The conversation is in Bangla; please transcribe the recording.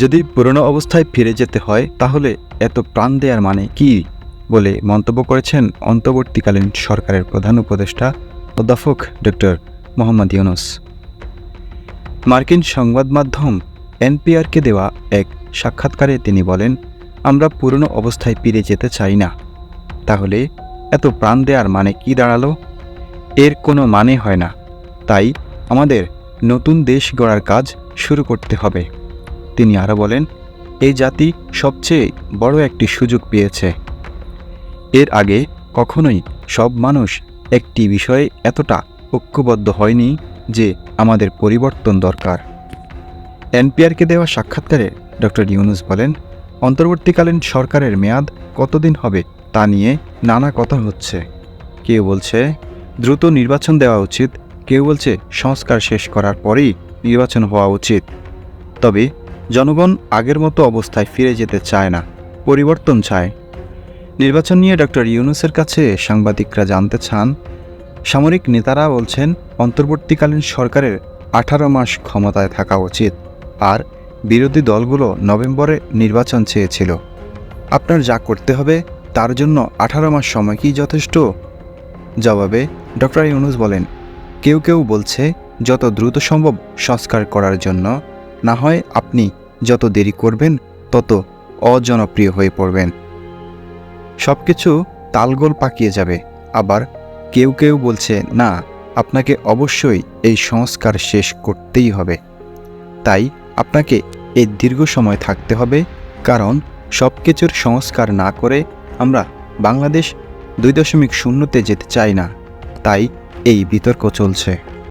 যদি পুরনো অবস্থায় ফিরে যেতে হয় তাহলে এত প্রাণ দেওয়ার মানে কি বলে মন্তব্য করেছেন অন্তর্বর্তীকালীন সরকারের প্রধান উপদেষ্টা অধ্যাপক ডক্টর মোহাম্মদ ইউনূস। মার্কিন সংবাদ মাধ্যম এনপিআরকে দেওয়া এক সাক্ষাৎকারে তিনি বলেন, আমরা পুরনো অবস্থায় ফিরে যেতে চাই না। তাহলে এত প্রাণ দেওয়ার মানে কি দাঁড়ালো? এর কোনো মানে হয় না। তাই আমাদের নতুন দেশ গড়ার কাজ শুরু করতে হবে। তিনি আরও বলেন, এই জাতি সবচেয়ে বড় একটি সুযোগ পেয়েছে। এর আগে কখনোই সব মানুষ একটি বিষয়ে এতটা ঐক্যবদ্ধ হয়নি যে আমাদের পরিবর্তন দরকার। এনপিআরকে দেওয়া সাক্ষাৎকারে ডক্টর ইউনূস বলেন, অন্তর্বর্তীকালীন সরকারের মেয়াদ কতদিন হবে তা নিয়ে নানা কথা হচ্ছে। কেউ বলছে দ্রুত নির্বাচন দেওয়া উচিত, কেউ বলছে সংস্কার শেষ করার পরেই নির্বাচন হওয়া উচিত। তবে জনগণ আগের মতো অবস্থায় ফিরে যেতে চায় না, পরিবর্তন চায়। নির্বাচন নিয়ে ডক্টর ইউনূসের কাছে সাংবাদিকরা জানতে চান, সামরিক নেতারা বলছেন অন্তর্বর্তীকালীন সরকারের 18 মাস ক্ষমতায় থাকা উচিত, আর বিরোধী দলগুলো নভেম্বরে নির্বাচন চেয়েছিল। আপনার যা করতে হবে তার জন্য 18 মাস সময় কি যথেষ্ট? জবাবে ডক্টর ইউনূস বলেন, কেউ কেউ বলছে যত দ্রুত সম্ভব সংস্কার করার জন্য, না হয় আপনি যত দেরি করবেন তত অজনপ্রিয় হয়ে পড়বেন, সব কিছু তালগোল পাকিয়ে যাবে। আবার কেউ কেউ বলছে না, আপনাকে অবশ্যই এই সংস্কার শেষ করতেই হবে। তাই আপনাকে এই দীর্ঘ সময় থাকতে হবে, কারণ সব কিছুর সংস্কার না করে আমরা বাংলাদেশ 2.0-তে যেতে চাই না। তাই এই বিতর্ক চলছে।